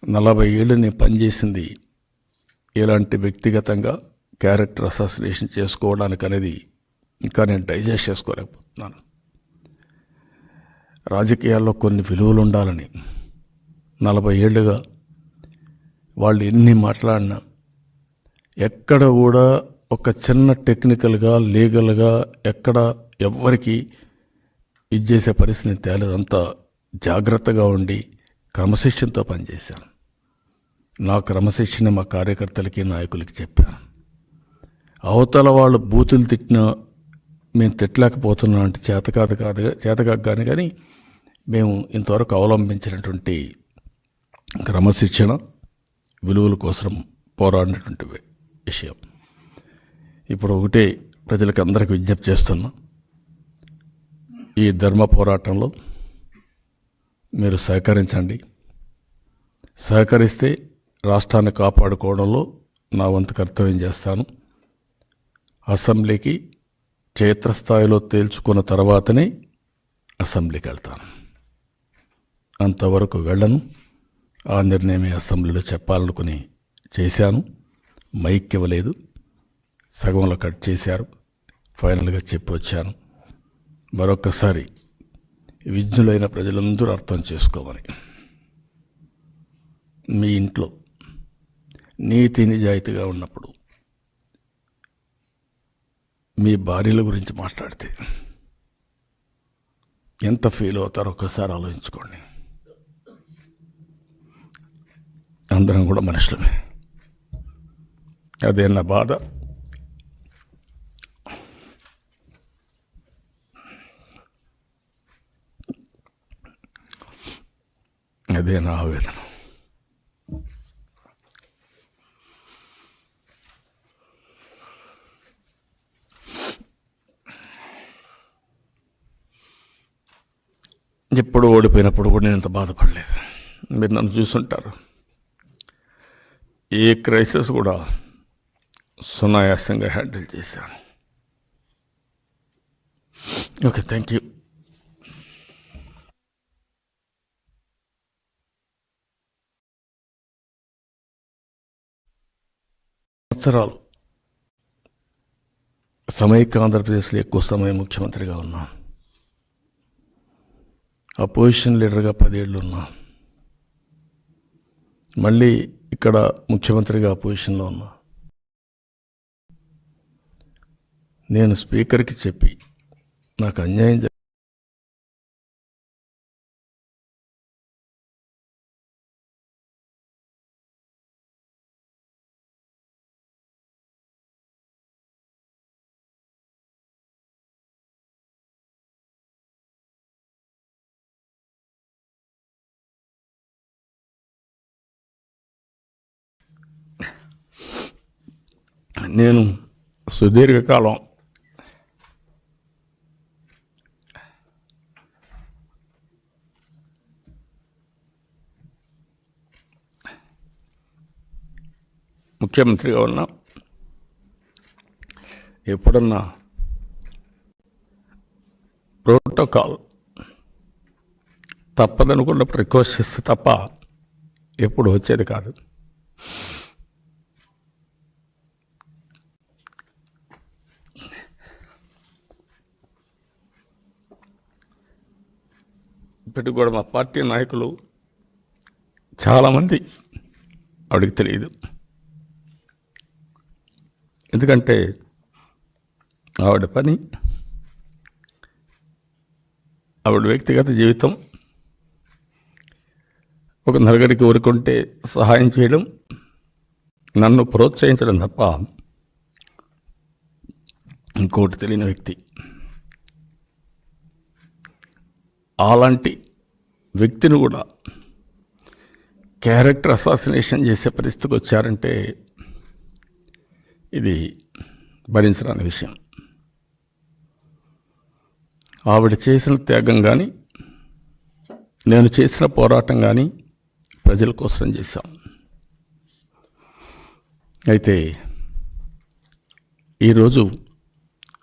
40 ఏళ్ళు నేను పనిచేసింది ఇలాంటి వ్యక్తిగతంగా క్యారెక్టర్ అసాసినేషన్ చేసుకోవడానికి అనేది ఇంకా నేను డైజెస్ట్ చేసుకోలేకపోతున్నాను. రాజకీయాల్లో కొన్ని విలువలు ఉండాలని 40 ఏళ్ళుగా వాళ్ళు ఎన్ని మాట్లాడినా ఎక్కడ కూడా ఒక చిన్న టెక్నికల్గా లీగల్గా ఎక్కడ ఎవ్వరికి ఇది చేసే పరిస్థితి తేలేదు. అంత జాగ్రత్తగా ఉండి క్రమశిక్షణతో పనిచేశాను. నా క్రమశిక్షణ మా కార్యకర్తలకి నాయకులకి చెప్పాను. అవతల వాళ్ళు బూతులు తిట్టినా మేము తిట్టలేకపోతున్నాం అంటే చేతకాదు కానీ మేము ఇంతవరకు అవలంబించినటువంటి క్రమశిక్షణ విలువల కోసం పోరాడినటువంటి విషయం. ఇప్పుడు ఒకటే ప్రజలకు అందరికీ విజ్ఞప్తి చేస్తున్నా, ఈ ధర్మ పోరాటంలో మీరు సహకరించండి. సహకరిస్తే రాష్ట్రాన్ని కాపాడుకోవడంలో నా వంతు కర్తవ్యం చేస్తాను. అసెంబ్లీకి క్షేత్రస్థాయిలో తేల్చుకున్న తర్వాతనే అసెంబ్లీకి వెళ్తాను. అంతవరకు వెళ్ళను. ఆ నిర్ణయమే అసెంబ్లీలో చెప్పాలనుకుని చేశాను. మైక్ ఇవ్వలేదు, సగంలో కట్ చేశారు. ఫైనల్గా చెప్పి వచ్చాను. మరొక్కసారి విజ్ఞులైన ప్రజలందరూ అర్థం చేసుకోమని, మీ ఇంట్లో నీతి నిజాయితీగా ఉన్నప్పుడు మీ భార్యల గురించి మాట్లాడితే ఎంత ఫీల్ అవుతారో ఒక్కసారి ఆలోచించుకోండి. అందరం కూడా మనుషులమే. అదే నా బాధ. అదే నా ఆవేదన. ఎప్పుడు ఓడిపోయినప్పుడు కూడా నేను ఇంత బాధపడలేదు. మీరు నన్ను చూసుంటారు. ఏ క్రైసిస్ కూడా సునాయాసంగా హ్యాండిల్ చేశాను. Okay, thank you. సంవత్సరాలు సమైక్య ఆంధ్రప్రదేశ్లో ఎక్కువ సమయం ముఖ్యమంత్రిగా ఉన్నా. అపోజిషన్ లీడర్గా 10 ఏళ్ళు ఉన్నా. మళ్ళీ ఇక్కడ ముఖ్యమంత్రిగా అపోజిషన్లో ఉన్నా. నేను స్పీకర్కి చెప్పి నాకు అన్యాయం నేను సుదీర్ఘకాలం ముఖ్యమంత్రిగా ఉన్నా. ఎప్పుడన్నా ప్రోటోకాల్ తప్పదనుకున్నప్పుడు రిక్వెస్ట్ చేస్తే తప్ప ఎప్పుడు వచ్చేది కాదు. ఇప్పటికి కూడా మా పార్టీ నాయకులు చాలామంది ఆవిడకి తెలియదు. ఎందుకంటే ఆవిడ పని, ఆవిడ వ్యక్తిగత జీవితం ఒక నలుగురికి ఊరుకుంటే సహాయం చేయడం, నన్ను ప్రోత్సహించడం తప్ప ఇంకోటి తెలియని వ్యక్తి. అలాంటి వ్యక్తిని కూడా క్యారెక్టర్ అసాసినేషన్ చేసే పరిస్థితికి వచ్చారంటే ఇది భరించరాని విషయం. ఆవిడ చేసిన త్యాగం కానీ, నేను చేసిన పోరాటం కానీ ప్రజల కోసం చేశాం. అయితే ఈరోజు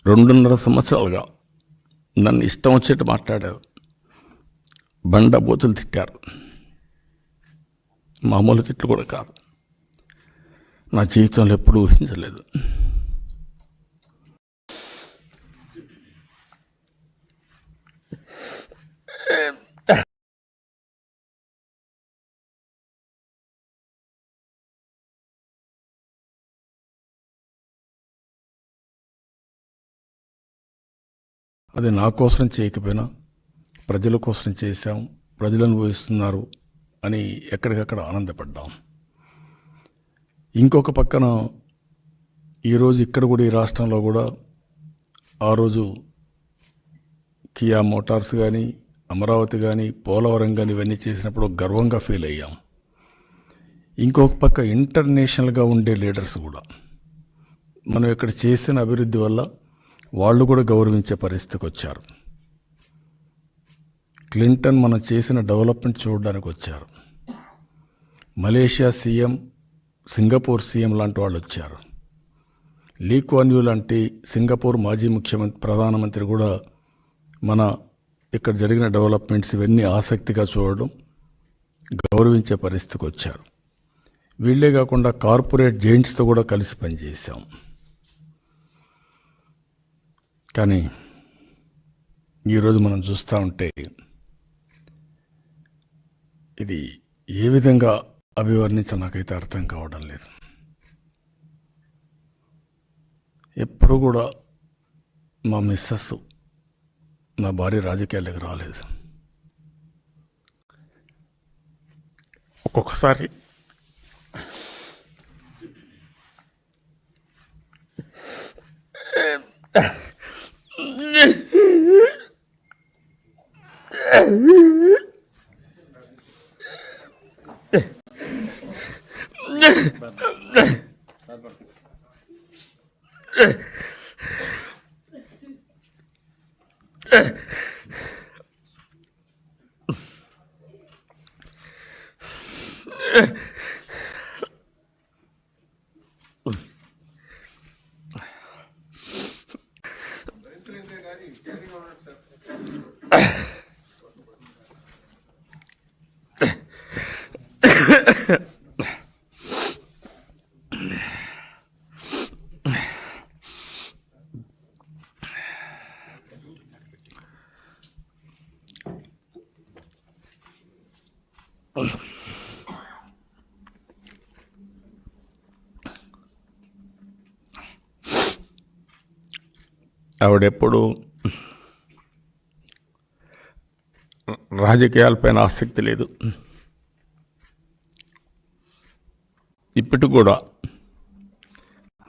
2.5 సంవత్సరాలుగా నన్ను ఇష్టం వచ్చేట్టు మాట్లాడారు, బండ బూతులు తిట్టారు. మామూలు తిట్లు కూడా కాదు. నా జీవితంలో ఎప్పుడూ ఊహించలేదు. అది నా కోసం చేయకపోయినా ప్రజల కోసం చేశాం, ప్రజలు అనుభవిస్తున్నారు అని ఎక్కడికక్కడ ఆనందపడ్డాం. ఇంకొక పక్కన ఈరోజు ఇక్కడ కూడా ఈ రాష్ట్రంలో కూడా ఆ రోజు కియా మోటార్స్ కానీ, అమరావతి కానీ, పోలవరం కానీ ఇవన్నీ చేసినప్పుడు గర్వంగా ఫీల్ అయ్యాం. ఇంకొక పక్క ఇంటర్నేషనల్గా ఉండే లీడర్స్ కూడా మనం ఇక్కడ చేసిన అభివృద్ధి వల్ల వాళ్ళు కూడా గౌరవించే పరిస్థితికి వచ్చారు. క్లింటన్ మనం చేసిన డెవలప్మెంట్ చూడడానికి వచ్చారు. మలేషియా సీఎం, సింగపూర్ సీఎం లాంటి వాళ్ళు వచ్చారు. లీ కువాన్ యూ లాంటి సింగపూర్ మాజీ ప్రధానమంత్రి కూడా మన ఇక్కడ జరిగిన డెవలప్మెంట్స్ ఇవన్నీ ఆసక్తిగా చూడడం, గౌరవించే పరిస్థితికి వచ్చారు. వీళ్ళే కాకుండా కార్పొరేట్ జైంట్స్తో కూడా కలిసి పనిచేశాం. కానీ ఈరోజు మనం చూస్తూ ఉంటే ఇది ఏ విధంగా అభివర్ణించ నాకైతే అర్థం కావడం లేదు. ఎప్పుడు కూడా మా మిస్సెస్, నా భార్య రాజకీయాలకు రాలేదు. ఒక్కొక్కసారి ఆవిడెప్పుడు రాజకీయాలపైన ఆసక్తి లేదు. ఇప్పటికి కూడా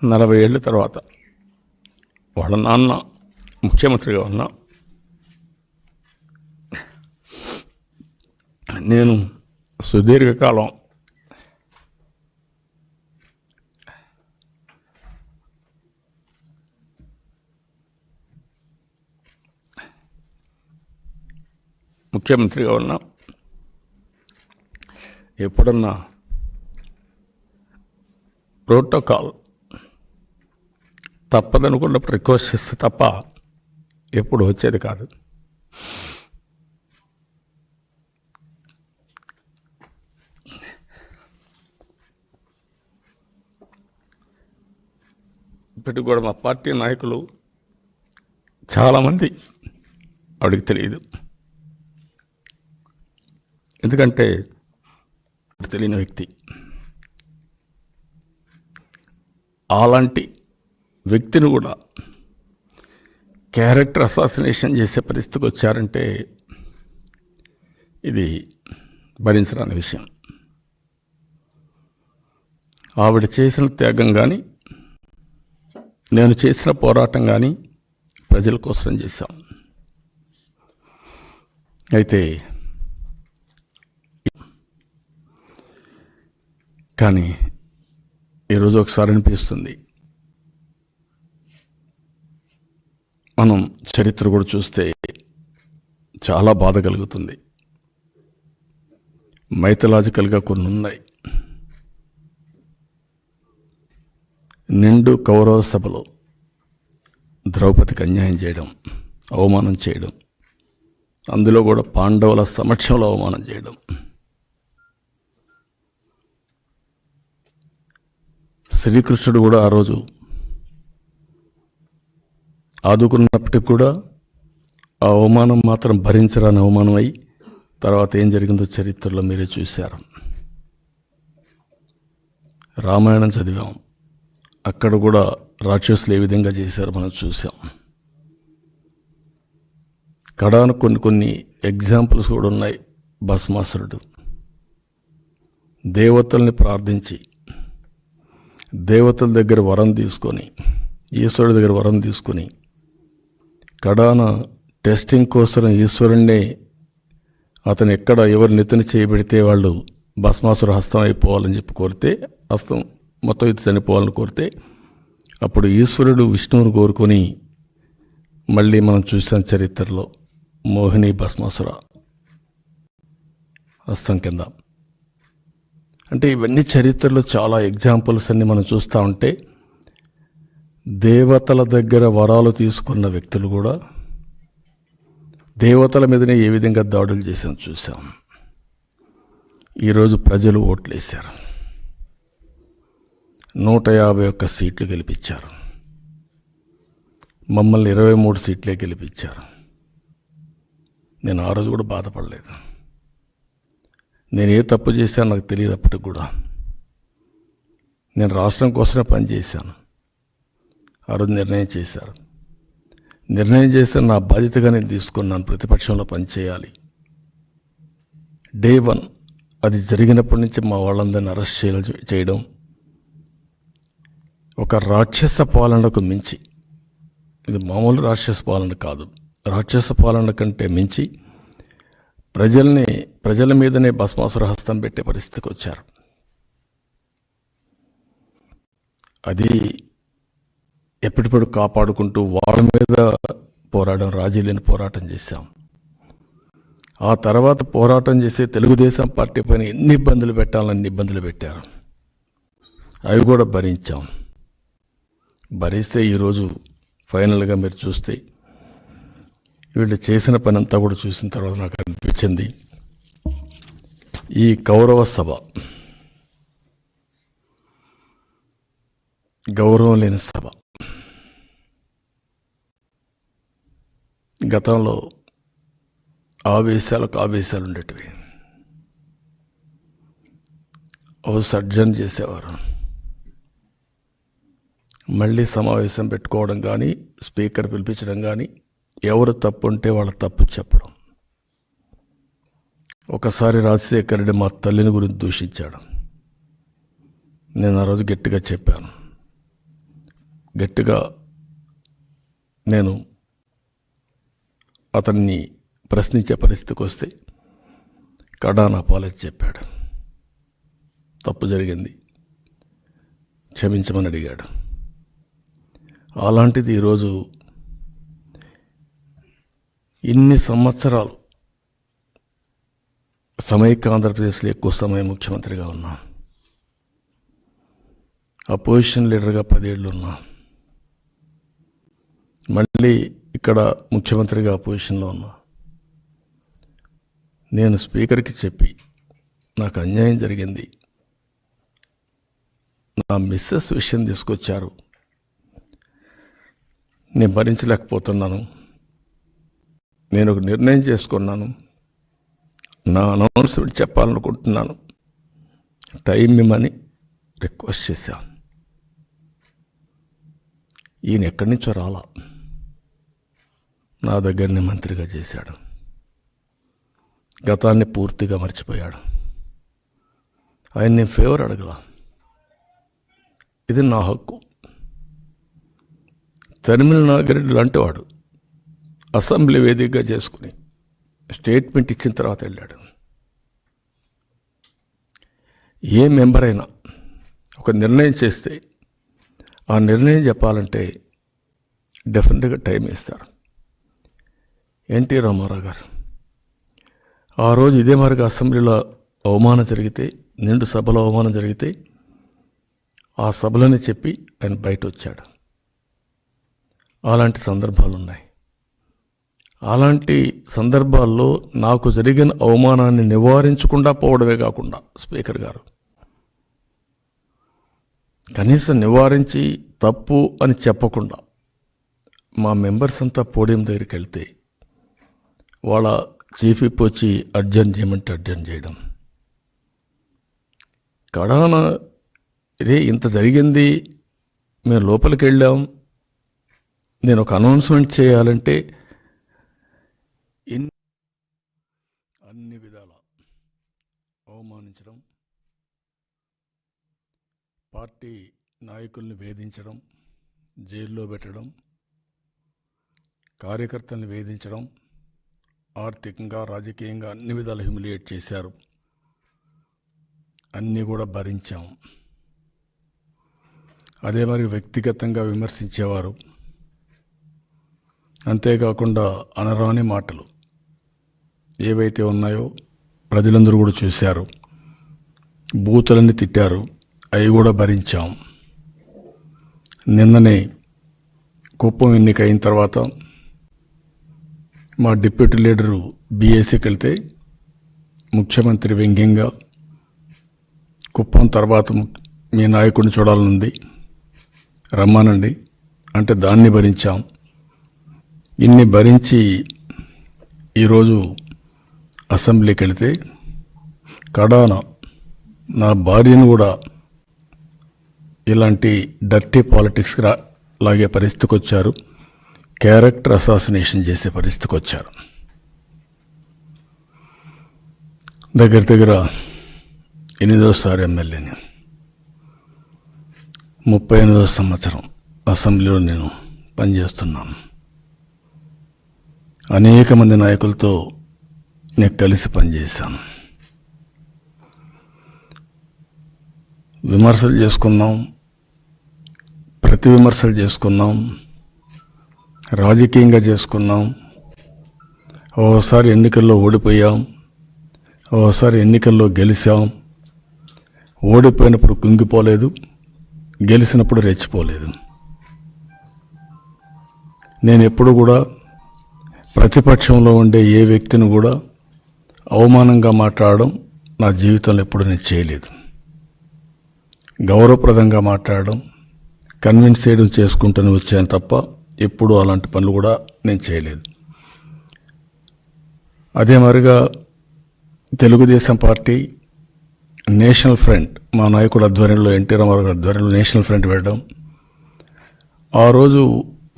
40 ఏళ్ళ తర్వాత వాళ్ళ నాన్న ముఖ్యమంత్రిగా ఉన్నా, నేను సుదీర్ఘకాలం ముఖ్యమంత్రిగా ఉన్నా, ఎప్పుడన్నా ప్రోటోకాల్ తప్పదనుకున్నప్పుడు రిక్వెస్ట్ చేస్తే తప్ప ఎప్పుడు వచ్చేది కాదు. ఇప్పటికి కూడా మా పార్టీ నాయకులు చాలామంది ఆవిడకి తెలియదు. ఎందుకంటే తెలియని వ్యక్తి. అలాంటి వ్యక్తిని కూడా క్యారెక్టర్ అసాసినేషన్ చేసే పరిస్థితికి వచ్చారంటే ఇది భరించరాని విషయం. ఆవిడ చేసిన త్యాగం కానీ, నేను చేసిన పోరాటం కానీ ప్రజల కోసం చేశాం. అయితే కానీ ఈరోజు ఒకసారి అనిపిస్తుంది, మనం చరిత్ర కూడా చూస్తే చాలా బాధ కలుగుతుంది. మైథలాజికల్గా కొన్ని ఉన్నాయి. నిండు కౌరవ సభలో ద్రౌపదికి అన్యాయం చేయడం, అవమానం చేయడం, అందులో కూడా పాండవుల సమక్షంలో అవమానం చేయడం, శ్రీకృష్ణుడు కూడా ఆ రోజు ఆదుకున్నప్పటికి కూడా ఆ అవమానం మాత్రం భరించరాని అవమానం అయి తర్వాత ఏం జరిగిందో చరిత్రలో మీరే చూశారు. రామాయణం చదివాం, అక్కడ కూడా రాక్షసులు ఏ విధంగా చేశారో మనం చూసాం. కడాను కొన్ని ఎగ్జాంపుల్స్ కూడా ఉన్నాయి. భస్మాసురుడు దేవతల్ని ప్రార్థించి దేవతల దగ్గర వరం తీసుకొని ఈశ్వరుడి దగ్గర వరం తీసుకొని కడాన టెస్టింగ్ కోసం ఈశ్వరుణ్ణి అతను ఎక్కడ ఎవరు నెత్తిన చేయబెడితే వాళ్ళు భస్మాసుర హస్తం అయిపోవాలని చెప్పి కోరితే, హస్తం మొత్తం ఇది చనిపోవాలని కోరితే, అప్పుడు ఈశ్వరుడు విష్ణువుని కోరుకొని మళ్ళీ మనం చూసాం చరిత్రలో మోహిని భస్మాసుర హస్తం కింద. అంటే ఇవన్నీ చరిత్రలో చాలా ఎగ్జాంపుల్స్ అన్ని మనం చూస్తూ ఉంటే దేవతల దగ్గర వరాలు తీసుకున్న వ్యక్తులు కూడా దేవతల మీదనే ఏ విధంగా దాడులు చేసాం చూసాం. ఈరోజు ప్రజలు ఓట్లేశారు, 151 సీట్లు గెలిపించారు, మమ్మల్ని 23 సీట్లే గెలిపించారు. నేను ఆ రోజు కూడా బాధపడలేదు. నేను ఏ తప్పు చేశాను నాకు తెలియదు అప్పటికి కూడా. నేను రాష్ట్రం కోసమే పనిచేశాను. ఆ రోజు నిర్ణయం చేశారు. నిర్ణయం చేస్తే నా బాధ్యతగా నేను తీసుకున్నాను, ప్రతిపక్షంలో పనిచేయాలి. డే 1 అది జరిగినప్పటి నుంచి మా వాళ్ళందరినీ అరెస్ట్ చేయడం ఒక రాక్షస పాలనకు మించి, ఇది మామూలు రాక్షస పాలన కాదు, రాక్షస పాలన కంటే మించి ప్రజల మీదనే భస్మాసుర హస్తం పెట్టే పరిస్థితికి వచ్చారు. అది ఎప్పటిప్పుడు కాపాడుకుంటూ వాళ్ళ మీద పోరాటం, రాజీ లేని పోరాటం చేశాం. ఆ తర్వాత పోరాటం చేసే తెలుగుదేశం పార్టీ పైన ఎన్ని ఇబ్బందులు పెట్టాలని ఇబ్బందులు పెట్టారు. అవి కూడా భరించాం. భరిస్తే ఈరోజు ఫైనల్గా మీరు చూస్తే వీళ్ళు చేసిన పని అంతా కూడా చూసిన తర్వాత నాకు అనిపించింది, ఈ కౌరవ సభ గౌరవం లేని సభ. గతంలో ఆవేశాలు ఉండేటివి. సర్జన్ చేసేవారు. మళ్ళీ సమావేశం పెట్టుకోవడం కానీ, స్పీకర్ పిలిపించడం కానీ, ఎవరు తప్పు ఉంటే వాళ్ళ తప్పు చెప్పడం. ఒకసారి రాజశేఖర రెడ్డి మా తల్లిని గురించి దూషించాడు. నేను ఆ రోజు గట్టిగా చెప్పాను. నేను అతన్ని ప్రశ్నించే పరిస్థితికి వస్తే కడాన అపాలజీ చెప్పాడు. తప్పు జరిగింది, క్షమించమని అడిగాడు. అలాంటిది ఈరోజు ఇన్ని సంవత్సరాలు సమైక్య ఆంధ్రప్రదేశ్లో ఎక్కువ సమయం ముఖ్యమంత్రిగా ఉన్నా, అపోజిషన్ లీడర్గా 10 ఏళ్ళు ఉన్నా, మళ్ళీ ఇక్కడ ముఖ్యమంత్రిగా అపోజిషన్లో ఉన్నా. నేను స్పీకర్కి చెప్పి నాకు అన్యాయం జరిగింది, నా మిస్సెస్ విషయం తీసుకొచ్చారు, నేను భరించలేకపోతున్నాను, నేను ఒక నిర్ణయం చేసుకున్నాను, నా అనౌన్స్మెంట్ చెప్పాలనుకుంటున్నాను, టైం ఇమ్మని రిక్వెస్ట్ చేశాను. ఈయన ఎక్కడి నుంచో రాలా, నా దగ్గరనే మంత్రిగా చేశాడు. గతాన్ని పూర్తిగా మర్చిపోయాడు. ఆయన నేను ఫేవర్ అడగల, ఇది నా హక్కు. తరిమిల నాగిరెడ్డి లాంటి వాడు అసెంబ్లీ వేదికగా చేసుకుని స్టేట్మెంట్ ఇచ్చిన తర్వాత వెళ్ళాడు. ఏ మెంబర్ అయినా ఒక నిర్ణయం చేస్తే ఆ నిర్ణయం చెప్పాలంటే డెఫినెట్గా టైం ఇస్తారు. ఎన్టీ రామారావు గారు ఆ రోజు ఇదే మరిగా అసెంబ్లీలో అవమానం జరిగితే, నిండు సభలో అవమానం జరిగితే ఆ సభలోనే చెప్పి ఆయన బయట వచ్చాడు. అలాంటి సందర్భాలు ఉన్నాయి. అలాంటి సందర్భాల్లో నాకు జరిగిన అవమానాన్ని నివారించకుండా పోవడమే కాకుండా స్పీకర్ గారు కనీసం నివారించి తప్పు అని చెప్పకుండా మా మెంబర్స్ అంతా పోడియం దగ్గరికి వెళ్తే వాళ్ళ చీఫ్ విప్ వచ్చి అడ్జర్న్ చేయమంటే అడ్జర్న్ చేయడం. కడాన ఇదే ఇంత జరిగింది, మేము లోపలికి వెళ్ళాం, నేను ఒక అనౌన్స్మెంట్ చేయాలంటే అన్ని విధాల అవమానించడం, పార్టీ నాయకుల్ని వేధించడం, జైల్లో పెట్టడం, కార్యకర్తల్ని వేధించడం, ఆర్థికంగా రాజకీయంగా అన్ని విధాలు హ్యూమిలియేట్ చేశారు. అన్నీ కూడా భరించాం. అదే మరి వ్యక్తిగతంగా విమర్శించేవారు. అంతేకాకుండా అనరాని మాటలు ఏవైతే ఉన్నాయో ప్రజలందరూ కూడా చూశారు. బూతులన్నీ తిట్టారు, అవి కూడా భరించాం. నిన్ననే కుప్పం ఎన్నిక అయిన తర్వాత మా డిప్యూటీ లీడరు బీఏసీకి వెళ్తే ముఖ్యమంత్రి వ్యంగ్యంగా కుప్పం తర్వాత మీ నాయకుడిని చూడాలనుంది, రమ్మానండి అంటే దాన్ని భరించాం. ఇన్ని భరించి ఈరోజు అసెంబ్లీకి వెళితే కడాన నా భార్యను కూడా ఇలాంటి డర్టీ పాలిటిక్స్కి లాగే పరిస్థితికి వచ్చారు. క్యారెక్టర్ అసాసినేషన్ చేసే పరిస్థితికి వచ్చారు. దగ్గర దగ్గర 8వ ఎమ్మెల్యేని, 38వ సంవత్సరం అసెంబ్లీలో నేను పనిచేస్తున్నాను. అనేక మంది నాయకులతో నేను కలిసి పనిచేశాను. విమర్శలు చేసుకున్నాం, ప్రతి విమర్శలు చేసుకున్నాం, రాజకీయంగా చేసుకున్నాం. ఓసారి ఎన్నికల్లో ఓడిపోయాం, ఓసారి ఎన్నికల్లో గెలిచాం. ఓడిపోయినప్పుడు కుంగిపోలేదు, గెలిచినప్పుడు రెచ్చిపోలేదు. నేను ఎప్పుడు కూడా ప్రతిపక్షంలో ఉండే ఏ వ్యక్తిని కూడా అవమానంగా మాట్లాడడం నా జీవితంలో ఎప్పుడు నేను చేయలేదు. గౌరవప్రదంగా మాట్లాడడం, కన్విన్స్ చేయడం చేసుకుంటూనే వచ్చాను తప్ప ఎప్పుడు అలాంటి పనులు కూడా నేను చేయలేదు. అదే మరిగా తెలుగుదేశం పార్టీ నేషనల్ ఫ్రంట్ మా నాయకుడు ఆధ్వర్యంలో, ఎన్టీ రామారావు ఆధ్వర్యంలో నేషనల్ ఫ్రంట్ వెళ్ళడం, ఆ రోజు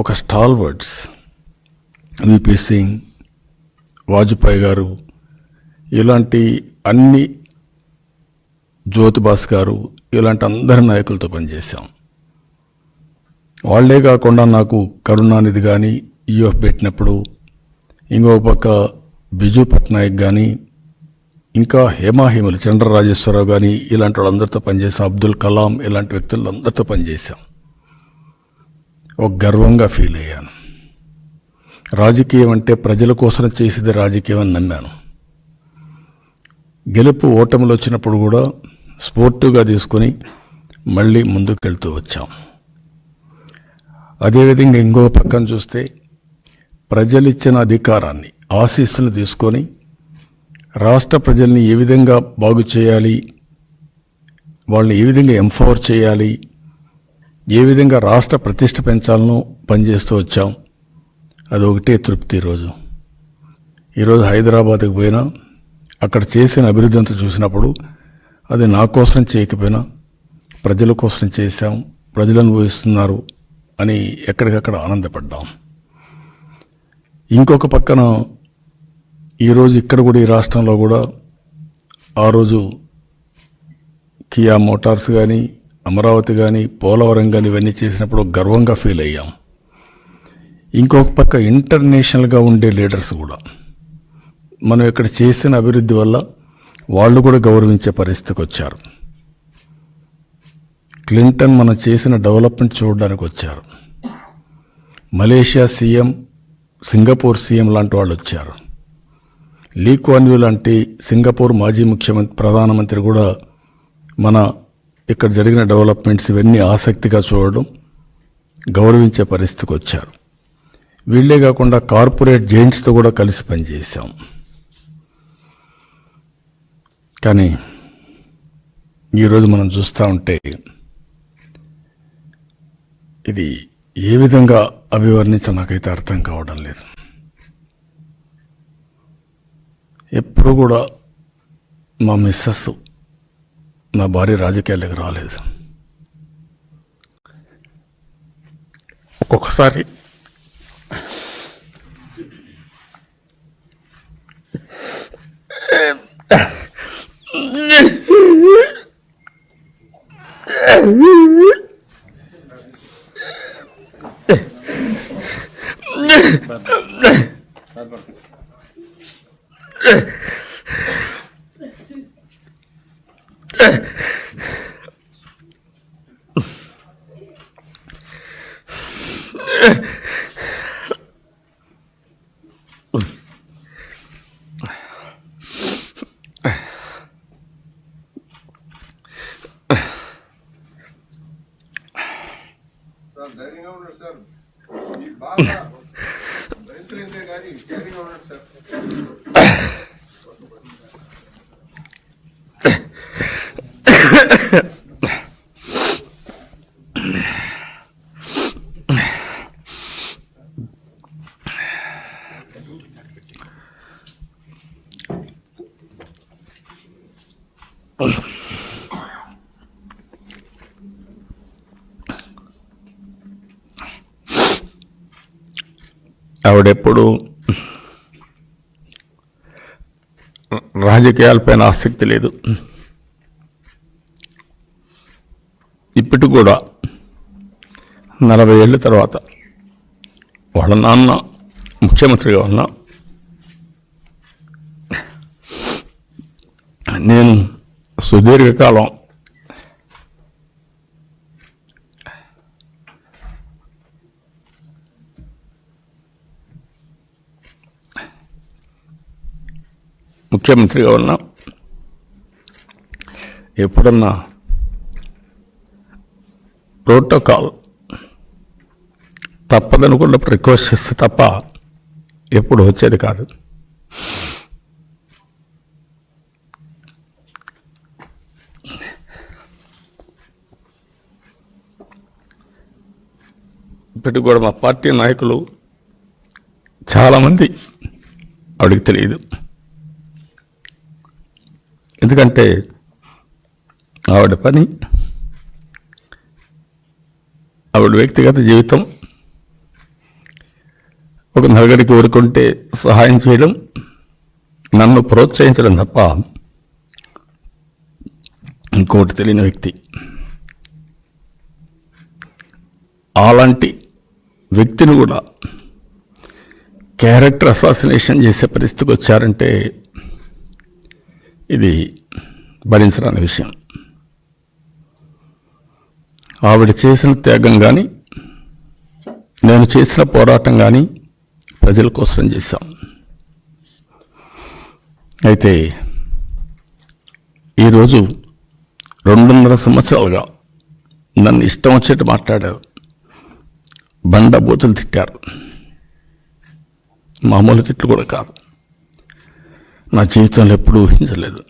ఒక స్టాల్వర్డ్స్ విపి సింగ్, వాజ్పేయి గారు, ఇలాంటి అన్ని జ్యోతిబాస్ గారు, ఇలాంటి అందరి నాయకులతో పనిచేశాం. వాళ్లే కాకుండా నాకు కరుణానిధి కానీ యూఎఫ్ పెట్టినప్పుడు, ఇంకో పక్క బిజు పట్నాయక్ కానీ, ఇంకా హేమాహేములు చంద్రరాజేశ్వరరావు కానీ, ఇలాంటి వాళ్ళందరితో పనిచేసాం. అబ్దుల్ కలాం, ఇలాంటి వ్యక్తులందరితో పనిచేశాం. ఒక గర్వంగా ఫీల్ అయ్యాను. రాజకీయం అంటే ప్రజల కోసం చేసేది రాజకీయం అని నమ్మాను. గెలుపు ఓటములు వచ్చినప్పుడు కూడా స్పోర్టివ్గా తీసుకొని మళ్ళీ ముందుకు వెళ్తూ వచ్చాం. అదేవిధంగా ఇంకో పక్కన చూస్తే ప్రజలిచ్చిన అధికారాన్ని, ఆశీస్సులు తీసుకొని రాష్ట్ర ప్రజల్ని ఏ విధంగా బాగు చేయాలి, వాళ్ళని ఏ విధంగా ఎంపవర్ చేయాలి, ఏ విధంగా రాష్ట్ర ప్రతిష్ట పెంచాలనో పనిచేస్తూ వచ్చాం. అదొకటే తృప్తి. ఈరోజు హైదరాబాద్కి పోయినా అక్కడ చేసిన అభివృద్ధి అంతా చూసినప్పుడు అది నా కోసం చేయకపోయినా ప్రజల కోసం చేశాం, ప్రజలు అనుభవిస్తున్నారు అని ఎక్కడికక్కడ ఆనందపడ్డాం. ఇంకొక పక్కన ఈరోజు ఇక్కడ కూడా ఈ రాష్ట్రంలో కూడా ఆ రోజు కియా మోటార్స్ కానీ, అమరావతి కానీ, పోలవరం కానీ ఇవన్నీ చేసినప్పుడు గర్వంగా ఫీల్ అయ్యాం. ఇంకొక పక్క ఇంటర్నేషనల్గా ఉండే లీడర్స్ కూడా మనం ఇక్కడ చేసిన అభివృద్ధి వల్ల వాళ్ళు కూడా గౌరవించే పరిస్థితికి వచ్చారు. క్లింటన్ మనం చేసిన డెవలప్మెంట్ చూడడానికి వచ్చారు. మలేషియా సీఎం, సింగపూర్ సీఎం లాంటి వాళ్ళు వచ్చారు. లీ కువాన్ యూ లాంటి సింగపూర్ మాజీ ప్రధానమంత్రి కూడా మన ఇక్కడ జరిగిన డెవలప్మెంట్స్ ఇవన్నీ ఆసక్తిగా చూడడం, గౌరవించే పరిస్థితికి వచ్చారు. వీళ్ళే కాకుండా కార్పొరేట్ జైంట్స్తో కూడా కలిసి పనిచేశాం. కానీ ఈరోజు మనం చూస్తూ ఉంటే ఇది ఏ విధంగా అభివర్ణించ నాకైతే అర్థం కావడం లేదు. ఎప్పుడు కూడా మా మిస్సెస్, నా భార్య రాజకీయాలకు రాలేదు. ఒక్కొక్కసారి ధైర్యంగా ఉన్నాడు సార్. బాగా రైతులైతే కానీ ధైర్యంగా ఉన్నాడు సార్. ఆవిడెప్పుడు రాజకీయాలపైన ఆసక్తి లేదు. ఇప్పటికి కూడా 40 ఏళ్ళ తర్వాత వాళ్ళ నాన్న ముఖ్యమంత్రిగా ఉన్నా, నేను సుదీర్ఘకాలం ముఖ్యమంత్రిగా ఉన్నా, ఎప్పుడన్నా ప్రోటోకాల్ తప్పదనుకున్నప్పుడు రిక్వెస్ట్ చేస్తే తప్ప ఎప్పుడు వచ్చేది కాదు. ఇప్పటికి కూడా మా పార్టీ నాయకులు చాలామంది ఆవిడకి తెలియదు. ఎందుకంటే ఆవిడ పని, ఆవిడ వ్యక్తిగత జీవితం ఒక నలుగురికి ఊరుకుంటే సహాయం చేయడం, నన్ను ప్రోత్సహించడం తప్ప ఇంకోటి తెలియని వ్యక్తి. అలాంటి వ్యక్తిని కూడా క్యారెక్టర్ అసాసినేషన్ చేసే పరిస్థితికి వచ్చారంటే ఇది భరించరాని విషయం. ఆవిడ చేసిన త్యాగం కానీ, నేను చేసిన పోరాటం కానీ ప్రజల కోసం చేశాం. అయితే ఈరోజు 2.5 సంవత్సరాలుగా నన్ను ఇష్టం వచ్చేట్టు మాట్లాడారు, బండబూతులు తిట్టారు. మామూలు తిట్లు కూడా కాదు, నా జీవితంలో ఎప్పుడూ ఊహించలేదు.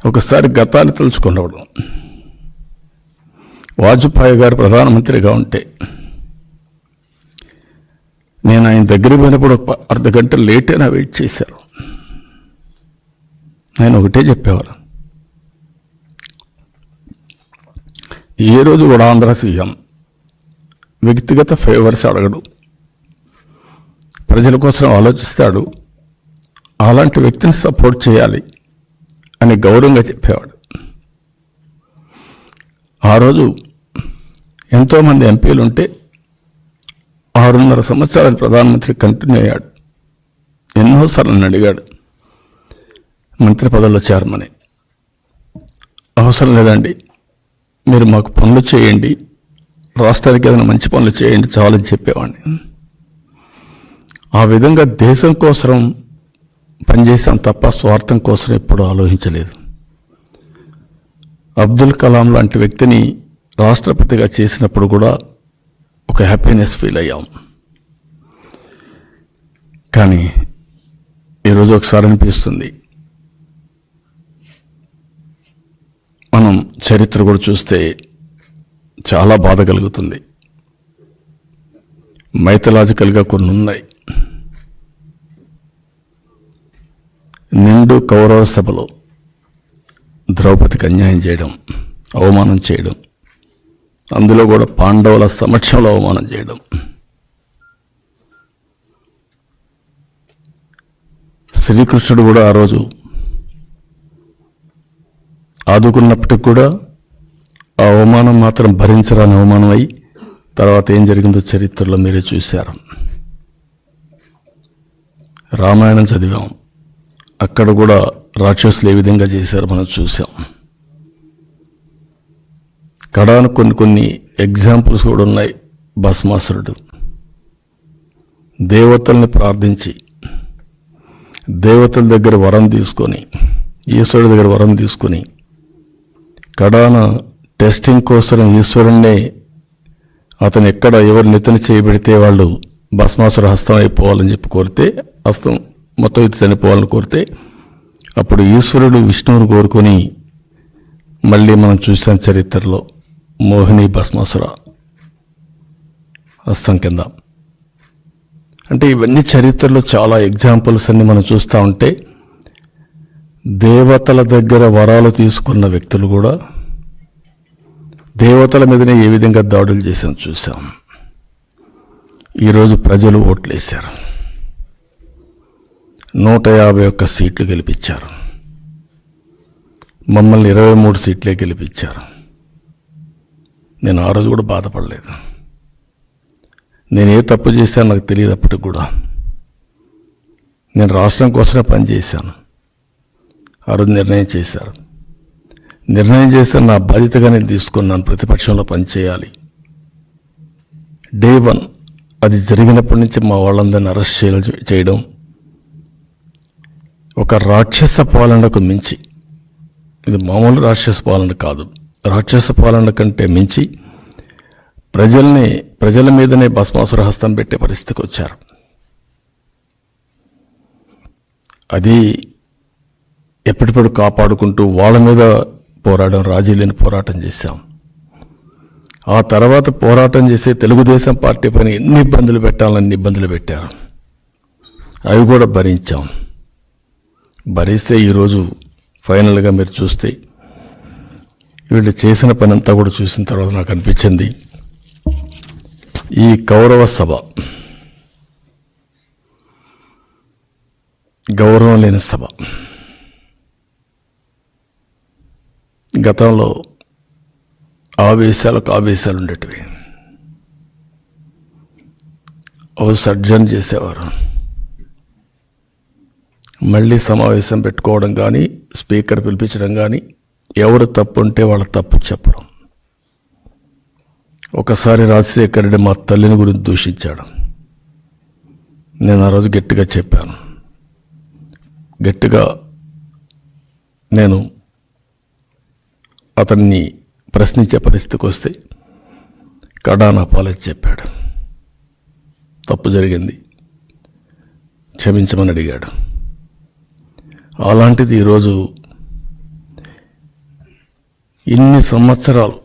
ఒకసారి గతాన్ని తలుచుకున్నప్పుడు, వాజ్పేయి గారు ప్రధానమంత్రిగా ఉంటే నేను ఆయన దగ్గర పోయినప్పుడు ఒక అర్ధగంట లేట్ అయినా వెయిట్ చేశారు. నేను ఒకటే చెప్పేవారు, ఏ రోజు కూడా ఆంధ్ర సీఎం వ్యక్తిగత ఫేవర్స్ అడగడు, ప్రజల కోసం ఆలోచిస్తాడు, అలాంటి వ్యక్తిని సపోర్ట్ చేయాలి అని గౌరవంగా చెప్పేవాడు. ఆ రోజు ఎంతోమంది ఎంపీలు ఉంటే 6.5 సంవత్సరాలు ప్రధానమంత్రి కంటిన్యూ అయ్యాడు. ఎన్నోసార్లు నన్ను అడిగాడు మంత్రి పదవిలో చేరమని. అవసరం లేదండి, మీరు మాకు పనులు చేయండి, రాష్ట్రానికి ఏదైనా మంచి పనులు చేయండి చాలని చెప్పేవాడిని. ఆ విధంగా దేశం కోసం పనిచేసాం తప్ప స్వార్థం కోసం ఎప్పుడూ ఆలోచించలేదు. అబ్దుల్ కలాం లాంటి వ్యక్తిని రాష్ట్రపతిగా చేసినప్పుడు కూడా ఒక హ్యాపీనెస్ ఫీల్ అయ్యాం. కానీ ఈరోజు ఒకసారి అనిపిస్తుంది, మనం చరిత్ర కూడా చూస్తే చాలా బాధ కలుగుతుంది. మైథలాజికల్గా కొన్ని ఉన్నాయి. నిండు కౌరవ సభలో ద్రౌపదికి అన్యాయం చేయడం, అవమానం చేయడం, అందులో కూడా పాండవుల సమక్షంలో అవమానం చేయడం. శ్రీకృష్ణుడు కూడా ఆ రోజు ఆదుకున్నప్పటికి కూడా ఆ అవమానం మాత్రం భరించరాని అవమానం అయి తర్వాత ఏం జరిగిందో చరిత్రలో మీరే చూశారు. రామాయణం చదివాం, అక్కడ కూడా రాక్షసులు ఏ విధంగా చేశారో మనం చూసాం. కడాను కొన్ని ఎగ్జాంపుల్స్ కూడా ఉన్నాయి. భస్మాసురుడు దేవతల్ని ప్రార్థించి దేవతల దగ్గర వరం తీసుకొని, ఈశ్వరుడి దగ్గర వరం తీసుకొని, కడాన టెస్టింగ్ కోసం ఈశ్వరుణ్ణే అతను ఎక్కడ ఎవరు నెత్తిన చేయబెడితే వాళ్ళు భస్మాసుర హస్తం అయిపోవాలని చెప్పి కోరితే, హస్తం మొత్తం ఇది చనిపోవాలని కోరితే, అప్పుడు ఈశ్వరుడు విష్ణువుని కోరుకొని మళ్ళీ మనం చూసాం చరిత్రలో మోహిని భస్మాసుర హస్తం కింద. అంటే ఇవన్నీ చరిత్రలో చాలా ఎగ్జాంపుల్స్ అన్ని మనం చూస్తూ ఉంటే దేవతల దగ్గర వరాలు తీసుకున్న వ్యక్తులు కూడా దేవతల మీదనే ఏ విధంగా దాడులు చేశాం చూసాం. ఈరోజు ప్రజలు ఓట్లేశారు, 151 సీట్లు గెలిపించారు, మమ్మల్ని 23 సీట్లే గెలిపించారు. నేను ఆ రోజు కూడా బాధపడలేదు. నేను ఏ తప్పు చేశాను నాకు తెలియదు. అప్పటికి కూడా నేను రాష్ట్రం కోసమే పనిచేశాను. ఆ రోజు నిర్ణయం చేశారు. నిర్ణయం చేస్తే నా బాధ్యతగా నేను తీసుకున్నాను, ప్రతిపక్షంలో పనిచేయాలి. డే 1 అది జరిగినప్పటి నుంచి మా వాళ్ళందరినీ అరెస్ట్ చేయడం, ఒక రాక్షస పాలనకు మించి, ఇది మామూలు రాక్షస పాలన కాదు, రాక్షస పాలన కంటే మించి ప్రజల మీదనే భస్మాసుర హస్తం పెట్టే పరిస్థితికి వచ్చారు. అది ఎప్పటికప్పుడు కాపాడుకుంటూ వాళ్ళ మీద పోరాడడం, రాజీ లేని పోరాటం చేశాం. ఆ తర్వాత పోరాటం చేసే తెలుగుదేశం పార్టీ పైన ఎన్ని ఇబ్బందులు పెట్టాలని ఇబ్బందులు పెట్టారు. అవి కూడా భరించాం. భరిస్తే ఈరోజు ఫైనల్గా మీరు చూస్తే వీళ్ళు చేసిన పని అంతా కూడా చూసిన తర్వాత నాకు అనిపించింది, ఈ కౌరవ సభ గౌరవం లేని సభ. గతంలో ఆవేశాలకు ఆవేశాలు ఉండేటివి. ఓ సర్జన్ చేసేవారు, మళ్ళీ సమావేశం పెట్టుకోవడం కానీ, స్పీకర్ పిలిపించడం కానీ, ఎవరు తప్పు ఉంటే వాళ్ళ తప్పు చెప్పడం. ఒకసారి రాజశేఖర్ రెడ్డి మా తల్లిని గురించి దూషించాడు. నేను ఆ రోజు గట్టిగా చెప్పాను. గట్టిగా నేను అతన్ని ప్రశ్నించే పరిస్థితికి వస్తే కడాన అపాలజీ చెప్పాడు. తప్పు జరిగింది, క్షమించమని అడిగాడు. అలాంటిది ఈరోజు ఇన్ని సంవత్సరాలు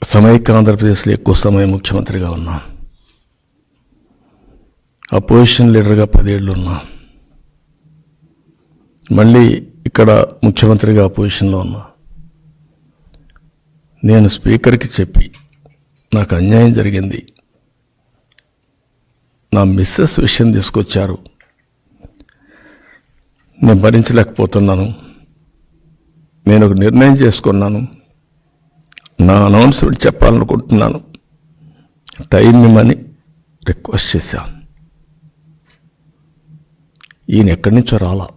సమైక్య ఆంధ్రప్రదేశ్లో ఎక్కువ సమయం ముఖ్యమంత్రిగా ఉన్నా, అపోజిషన్ లీడర్గా 10 ఏళ్ళు ఉన్నా, మళ్ళీ ఇక్కడ ముఖ్యమంత్రిగా అపోజిషన్లో ఉన్నా. నేను స్పీకర్కి చెప్పి నాకు అన్యాయం జరిగింది, నా మిస్సెస్ విషయం తీసుకొచ్చారు, నేను భరించలేకపోతున్నాను, నేను ఒక నిర్ణయం చేసుకున్నాను, నా అనౌన్స్మెంట్ చెప్పాలనుకుంటున్నాను, టైం ఇమ్మని రిక్వెస్ట్ చేశాను. ఈయన ఎక్కడి నుంచో రాలా,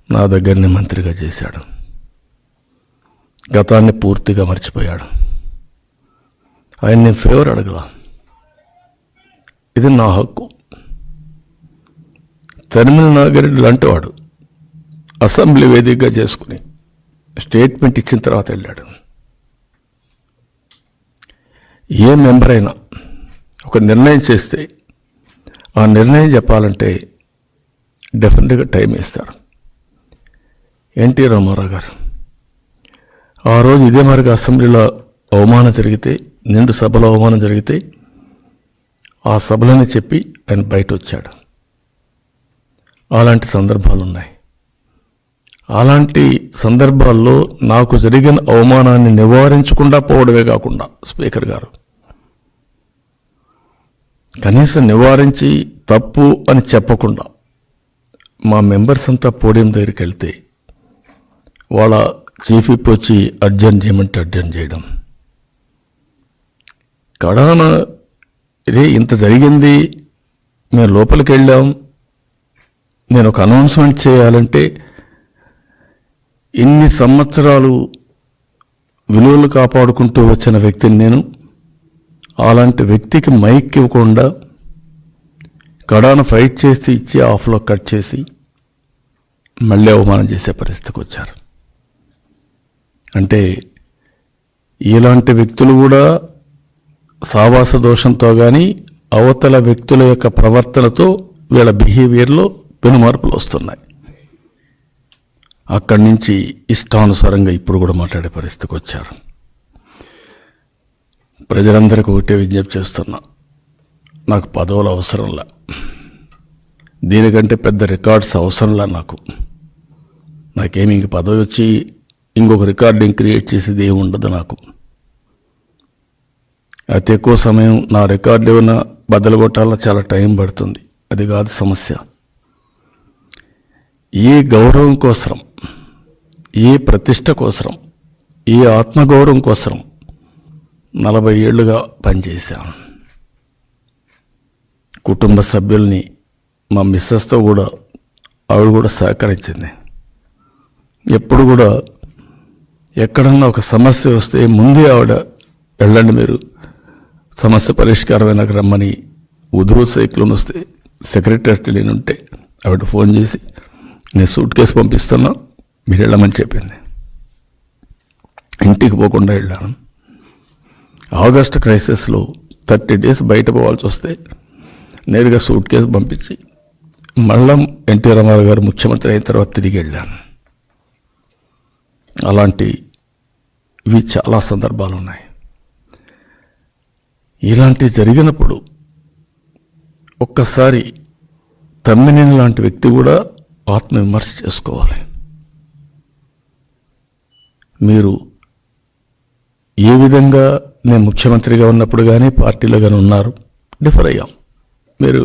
నా దగ్గరనే మంత్రిగా చేశాడు. గతాన్ని పూర్తిగా మర్చిపోయాడు. ఆయన నేను ఫేవర్ అడగలా, ఇది నా హక్కు. తరిమిన నాగిరెడ్డి లాంటి వాడు అసెంబ్లీ వేదికగా చేసుకుని స్టేట్మెంట్ ఇచ్చిన తర్వాత వెళ్ళాడు. ఏ మెంబర్ అయినా ఒక నిర్ణయం చేస్తే ఆ నిర్ణయం చెప్పాలంటే డెఫినెట్గా టైం ఇస్తారు. ఎన్టీ రామారావు గారు ఆ రోజు ఇదే మరిగా అసెంబ్లీలో అవమానం జరిగితే, నిండు సభలో అవమానం జరిగితే ఆ సభలని చెప్పి ఆయన బయట వచ్చాడు. అలాంటి సందర్భాలు ఉన్నాయి. అలాంటి సందర్భాల్లో నాకు జరిగిన అవమానాన్ని నివారించకుండా పోవడమే కాకుండా స్పీకర్ గారు కనీసం నివారించి తప్పు అని చెప్పకుండా మా మెంబర్స్ అంతా పోడియం దగ్గరికి వెళ్తే వాళ్ళ చీఫ్ విప్ వచ్చి అర్జెంట్ చేయమంటే అర్జెంట్ చేయడం, కడాన ఇదే ఇంత జరిగింది, మేము లోపలికి వెళ్ళాం, నేను ఒక అనౌన్స్మెంట్ చేయాలంటే ఇన్ని సంవత్సరాలు విలువలు కాపాడుకుంటూ వచ్చిన వ్యక్తిని నేను, అలాంటి వ్యక్తికి మైక్ ఇవ్వకుండా కడాన ఫైట్ చేసి ఇచ్చి ఆఫ్లో కట్ చేసి మళ్ళీ అవమానం చేసే పరిస్థితికి వచ్చారు. అంటే ఇలాంటి వ్యక్తులు కూడా సావాస దోషంతో కానీ అవతల వ్యక్తుల యొక్క ప్రవర్తనతో వీళ్ళ బిహేవియర్లో పెనుమార్పులు వస్తున్నాయి. అక్కడి నుంచి ఇష్టానుసారంగా ఇప్పుడు కూడా మాట్లాడే పరిస్థితికి వచ్చారు. ప్రజలందరికీ ఒకటే విజ్ఞప్తి చేస్తున్నా, నాకు పదవులు అవసరంలా, దీనికంటే పెద్ద రికార్డ్స్ అవసరంలా. నాకేమి ఇంక పదవి వచ్చి ఇంకొక రికార్డింగ్ క్రియేట్ చేసేది ఏమి ఉండదు. నాకు అతి ఎక్కువ సమయం నా రికార్డు ఏమైనా బద్దలు కొట్టాలన్నా చాలా టైం పడుతుంది. అది కాదు సమస్య. ఏ గౌరవం కోసరం, ఏ ప్రతిష్ట కోసరం, ఏ ఆత్మగౌరవం కోసరం 40 ఏళ్లుగా పనిచేశాను. కుటుంబ సభ్యుల్ని, మా మిస్సెస్తో కూడా ఆవిడ కూడా సహకరించింది. ఎప్పుడు కూడా ఎక్కడన్నా ఒక సమస్య వస్తే ముందే ఆవిడ వెళ్ళండి మీరు, సమస్య పరిష్కారమైనాక రమ్మని ఉదురు సైక్లోన్ వస్తే సెక్రటరీ నేనుంటే ఆవిడ ఫోన్ చేసి నేను సూట్ కేసు పంపిస్తున్నా మీరు వెళ్ళమని చెప్పింది. ఇంటికి పోకుండా వెళ్ళాను. ఆగస్టు క్రైసిస్లో 30 డేస్ బయట పోవాల్సి వస్తే నేరుగా సూట్ కేసు పంపించి మళ్ళా ఎన్టీ రామారావు గారు ముఖ్యమంత్రి అయిన తర్వాత తిరిగి వెళ్ళాను. అలాంటివి చాలా సందర్భాలు ఉన్నాయి. ఇలాంటి జరిగినప్పుడు ఒక్కసారి తమ్మినేని లాంటి వ్యక్తి కూడా ఆత్మవిమర్శ చేసుకోవాలి. మీరు ఏ విధంగా నేను ముఖ్యమంత్రిగా ఉన్నప్పుడు కానీ పార్టీలో కానీ ఉన్నారు, డిఫర్ అయ్యాం. మీరు